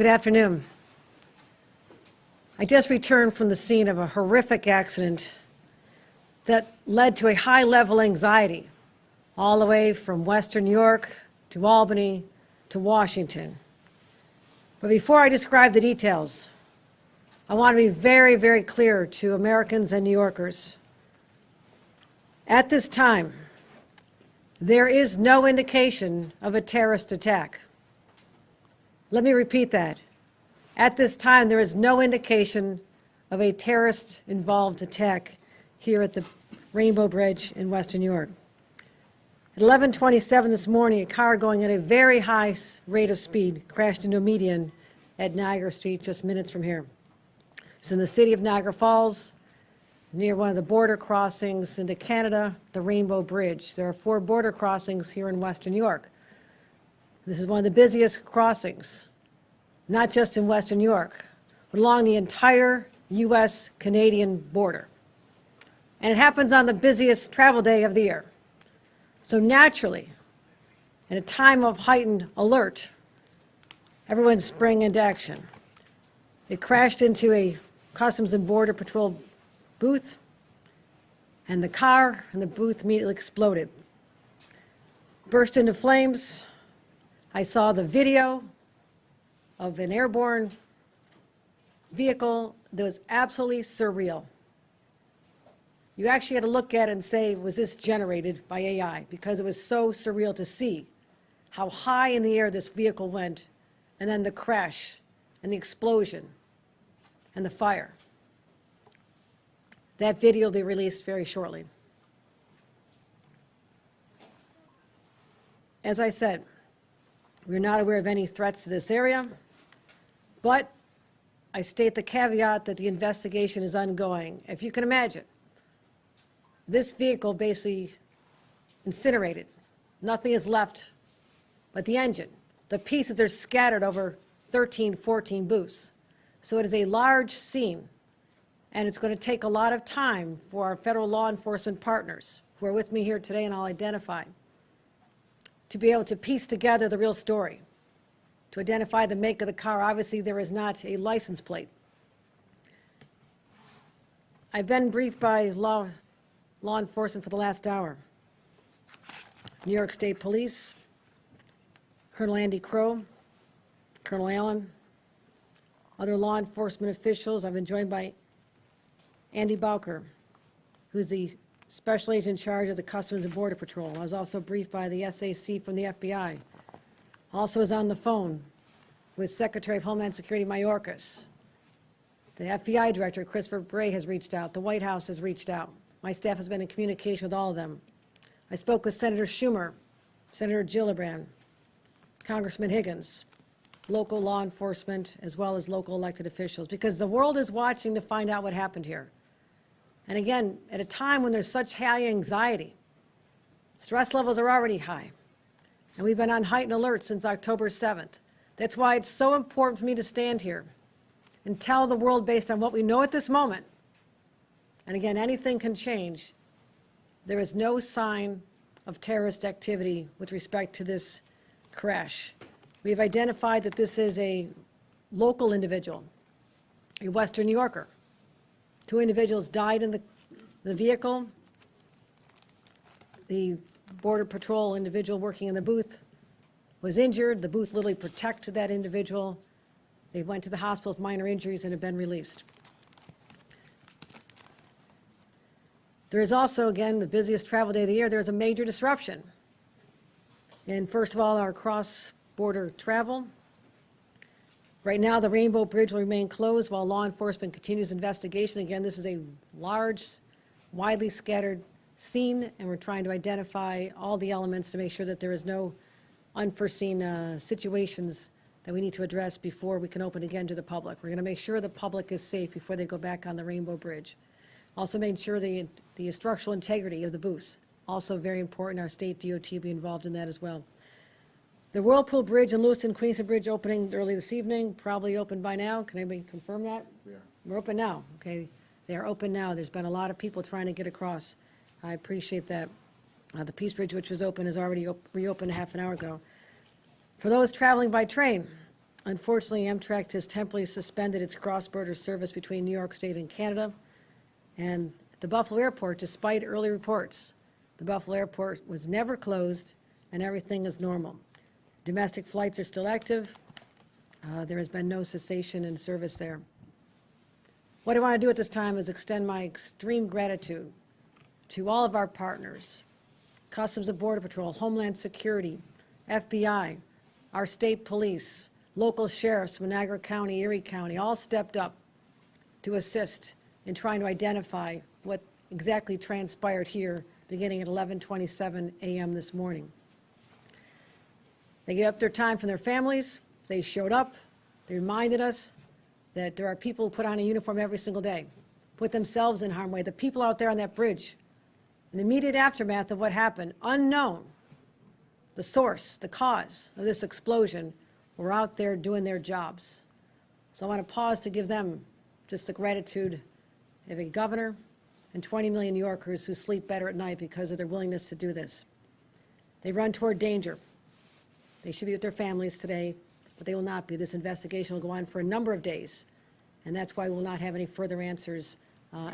Good afternoon. I just returned from the scene of a horrific accident that led to a high-level anxiety all the way from Western New York to Albany to Washington. But before I describe the details, I want to be very, very clear to Americans and New Yorkers. At this time, there is no indication of a terrorist attack. Let me repeat that. At this time, there is no indication of a terrorist-involved attack here at the Rainbow Bridge in Western New York. At 11:27 this morning, a car going at a very high rate of speed crashed into a median at Niagara Street, just minutes from here. It's in the city of Niagara Falls, near one of the border crossings into Canada, the Rainbow Bridge. There are 4 border crossings here in Western New York. This is one of the busiest crossings, not just in Western New York, but along the entire U.S.-Canadian border. And it happens on the busiest travel day of the year. So naturally, in a time of heightened alert, everyone sprang into action. It crashed into a Customs and Border Patrol booth, and the car and the booth immediately exploded. Burst into flames. I saw the video of an airborne vehicle that was absolutely surreal. You actually had to look at it and say, was this generated by AI? Because it was so surreal to see how high in the air this vehicle went, and then the crash and the explosion and the fire. That video will be released very shortly. As I said, we're not aware of any threats to this area, but I state the caveat that the investigation is ongoing. If you can imagine, this vehicle basically incinerated. Nothing is left but the engine. The pieces are scattered over 13, 14 booths. So it is a large scene, and it's going to take a lot of time for our federal law enforcement partners, who are with me here today and I'll identify, to be able to piece together the real story, to identify the make of the car. Obviously, there is not a license plate. I've been briefed by law enforcement for the last hour. New York State Police, Colonel Andy Crow, Colonel Allen, other law enforcement officials. I've been joined by Andy Bowker, who's the special agent in charge of the Customs and Border Patrol. I was also briefed by the SAC from the FBI. Also is on the phone with Secretary of Homeland Security Mayorkas. The FBI Director, Christopher Bray, has reached out. The White House has reached out. My staff has been in communication with all of them. I spoke with Senator Schumer, Senator Gillibrand, Congressman Higgins, local law enforcement, as well as local elected officials, because the world is watching to find out what happened here. And again, at a time when there's such high anxiety, stress levels are already high, and we've been on heightened alert since October 7th. That's why it's so important for me to stand here and tell the world, based on what we know at this moment, and again, anything can change, there is no sign of terrorist activity with respect to this crash. We have identified that this is a local individual, a Western New Yorker. 2 individuals died in the vehicle. The Border Patrol individual working in the booth was injured. The booth literally protected that individual. They went to the hospital with minor injuries and have been released. There is also, again, the busiest travel day of the year. There's a major disruption. And first of all, our cross-border travel. Right now, the Rainbow Bridge will remain closed while law enforcement continues investigation. Again, this is a large, widely scattered scene, and we're trying to identify all the elements to make sure that there is no unforeseen situations that we need to address before we can open again to the public. We're going to make sure the public is safe before they go back on the Rainbow Bridge. Also make sure the structural integrity of the booths. Also very important, our state DOT will be involved in that as well. The Whirlpool Bridge and Lewiston Queenston Bridge opening early this evening, probably open by now. Can anybody confirm that? Yeah. We're open now, okay? They are open now. There's been a lot of people trying to get across. I appreciate that. The Peace Bridge, which was open, is already reopened a half an hour ago. For those traveling by train, Unfortunately, Amtrak has temporarily suspended its cross-border service between New York State and Canada. And the Buffalo Airport, despite early reports, the Buffalo Airport was never closed and everything is normal. Domestic flights are still active. There has been no cessation in service there. What I want to do at this time is extend my extreme gratitude to all of our partners, Customs and Border Patrol, Homeland Security, FBI, our state police, local sheriffs from Niagara County, Erie County, all stepped up to assist in trying to identify what exactly transpired here beginning at 11:27 a.m. this morning. They gave up their time from their families. They showed up. They reminded us that there are people who put on a uniform every single day, put themselves in harm's way. The people out there on that bridge, in the immediate aftermath of what happened, unknown, the source, the cause of this explosion, were out there doing their jobs. So I want to pause to give them just the gratitude of a governor and 20 million New Yorkers who sleep better at night because of their willingness to do this. They run toward danger. They should be with their families today, but they will not be. This investigation will go on for a number of days, and that's why we will not have any further answers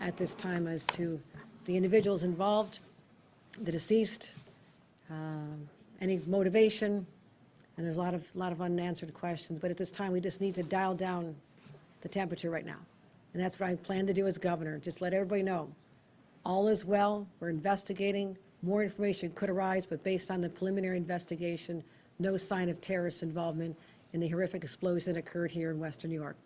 at this time as to the individuals involved, the deceased, any motivation, and there's a lot of unanswered questions. But at this time, we just need to dial down the temperature right now, and that's what I plan to do as governor. Just let everybody know all is well. We're investigating. More information could arise, but based on the preliminary investigation, no sign of terrorist involvement in the horrific explosion that occurred here in Western New York.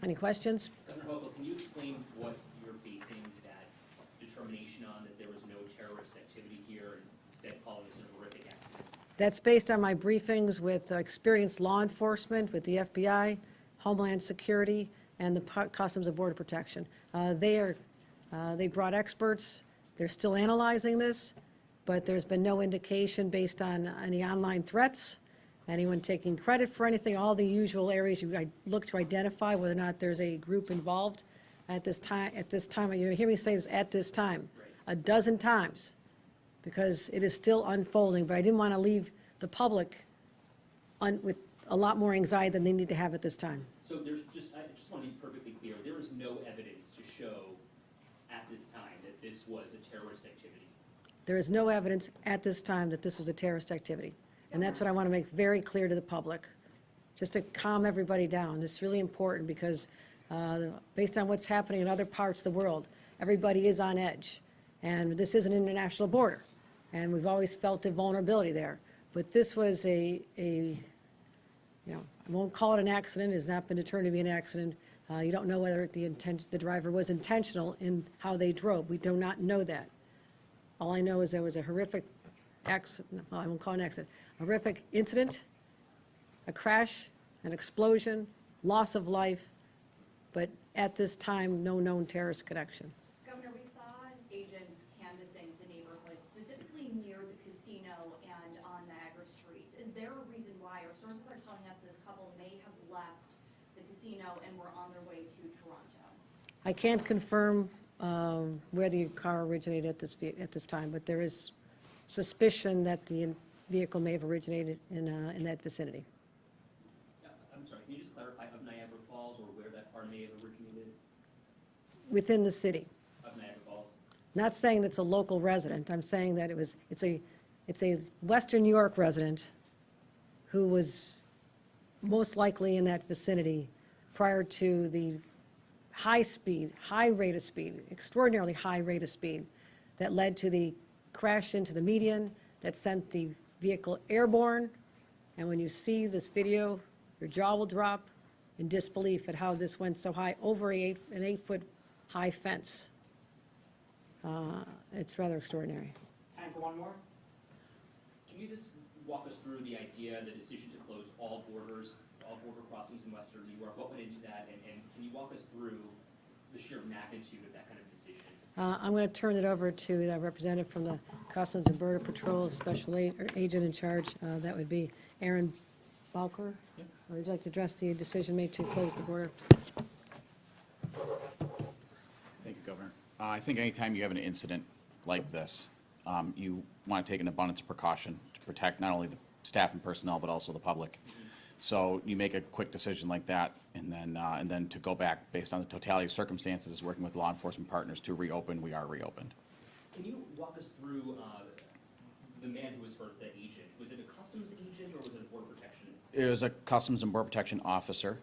Any questions? Governor Hochul, can you explain what you're basing that determination on, that there was no terrorist activity here, and instead calling this a horrific accident? That's based on my briefings with experienced law enforcement, with the FBI, Homeland Security, and the Customs and Border Protection. They brought experts. They're still analyzing this, but there's been no indication based on any online threats, anyone taking credit for anything, all the usual areas you look to identify whether or not there's a group involved. At this time, you hear me say this at this time, a dozen times, because it is still unfolding, but I didn't want to leave the public with a lot more anxiety than they need to have at this time. So I just want to be perfectly clear, there is no evidence to show at this time that this was a terrorist activity? There is no evidence at this time that this was a terrorist activity. And that's what I want to make very clear to the public, just to calm everybody down. It's really important because based on what's happening in other parts of the world, everybody is on edge. And this is an international border, and we've always felt the vulnerability there. But this was I won't call it an accident. It has not been determined to be an accident. You don't know whether the driver was intentional in how they drove. We do not know that. All I know is there was a horrific accident, well, I won't call it an accident, a horrific incident, a crash, an explosion, loss of life, but at this time, no known terrorist connection. Governor, we saw agents canvassing the neighborhood, specifically near the casino and on Niagara Street. Is there a reason why? Our sources are telling us this couple may have left the casino and were on their way to Toronto. I can't confirm where the car originated at this time, but there is suspicion that the vehicle may have originated in that vicinity. I'm sorry, can you just clarify, of Niagara Falls, or where that car may have originated? Within the city. Of Niagara Falls? Not saying that's a local resident. I'm saying that it's a Western New York resident who was most likely in that vicinity prior to the high rate of speed, extraordinarily high rate of speed that led to the crash into the median that sent the vehicle airborne. And when you see this video, your jaw will drop in disbelief at how this went so high over an 8-foot high fence. It's rather extraordinary. Time for one more. Can you just walk us through the idea, the decision to close all border crossings in Western New York? What went into that, and can you walk us through the sheer magnitude of that kind of decision? I'm going to turn it over to the representative from the Customs and Border Patrol, special agent in charge. That would be Aaron Balker. Yep. Or would you like to address the decision made to close the border? Thank you, Governor. I think anytime you have an incident like this, you want to take an abundance of precaution to protect not only the staff and personnel, but also the public. So you make a quick decision like that, and then to go back based on the totality of circumstances, working with law enforcement partners to reopen, we are reopened. Can you walk us through the man who was hurt, the agent? Was it a customs agent or was it a border protection? It was a Customs and Border Protection officer.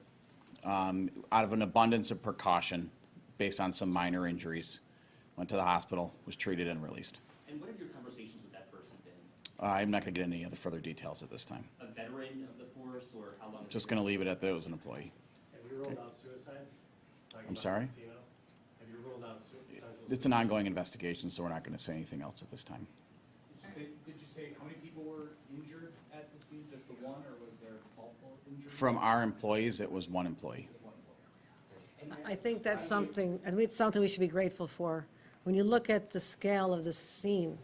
Out of an abundance of precaution, based on some minor injuries, went to the hospital, was treated and released. And what have your conversations with that person been? I'm not going to get into any other further details at this time. A veteran of the force, or how long? Just going to leave it at that it was an employee. Have you ruled out suicide? Talking I'm about sorry? the casino. Have you ruled out potential It's an ongoing investigation, so we're not going to say anything else at this time. Did you say how many people were injured at the scene, just the one, or was there multiple injuries? From our employees, it was one employee. I think that's something, I mean, it's something we should be grateful for. When you look at the scale of the scene,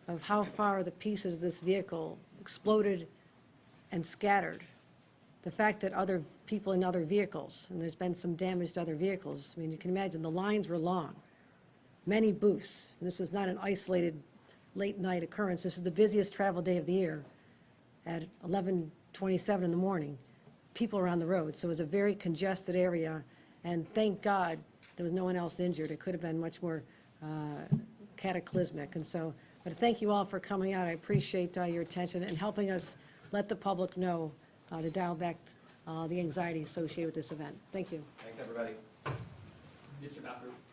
of how far the pieces of this vehicle exploded and scattered, the fact that other people in other vehicles, and there's been some damage to other vehicles, I mean, you can imagine, the lines were long. Many booths. This is not an isolated late-night occurrence. This is the busiest travel day of the year at 11:27 in the morning. People are on the road, so it was a very congested area, and thank God there was no one else injured. It could have been much more cataclysmic, and so, but thank you all for coming out. I appreciate your attention and helping us let the public know to dial back the anxiety associated with this event. Thank you. Thanks, everybody. Mr. Bapper,